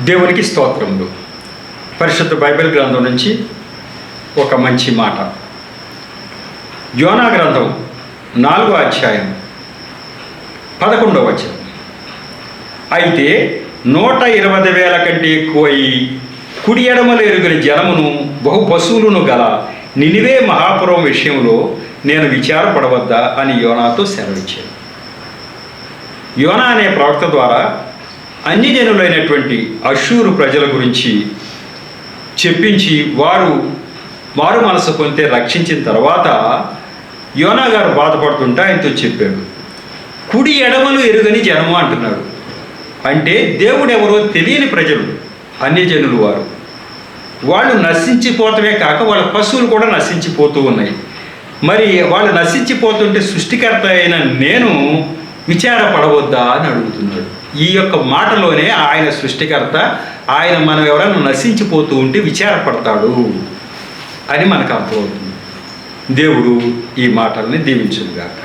దేవునికి స్తోత్రములు. పరిశుద్ధ బైబిల్ గ్రంథం నుంచి ఒక మంచి మాట. యోనా గ్రంథం 4వ అధ్యాయం 11వ వచనం. అయితే 120,000 కంటే ఎక్కువై కుడి ఎడమలు ఎరుగని జనమును బహు పశువులను గల నినివే మహాపురం విషయంలో నేను విచారపడవద్దా అని యోనాతో సెలవిచ్చాను. యోనా అనే ప్రవక్త ద్వారా అన్యజనులైనటువంటి అష్షూరు ప్రజల గురించి చెప్పించి వారు మారు మనసు పొందితే రక్షించిన తర్వాత యోనా గారు బాధపడుతుంటే ఆయనతో చెప్పాడు, కుడి ఎడమలు ఎరుగని జనము అంటున్నాడు. అంటే దేవుడు ఎవరో తెలియని ప్రజలు, అన్యజనులు వాళ్ళు నశించిపోతమే కాక వాళ్ళ పశువులు కూడా నశించిపోతూ ఉన్నాయి. మరి వాళ్ళు నశించిపోతుంటే సృష్టికర్త అయిన నేను విచారపడవద్దా అని అడుగుతున్నాడు. ఈ యొక్క మాటలోనే ఆయన సృష్టికర్త, ఆయన మనం ఎవరైనా నశించిపోతూ ఉంటే విచారపడతాడు అని మనకు అర్థమవుతుంది. దేవుడు ఈ మాటల్ని దీవించుగాక.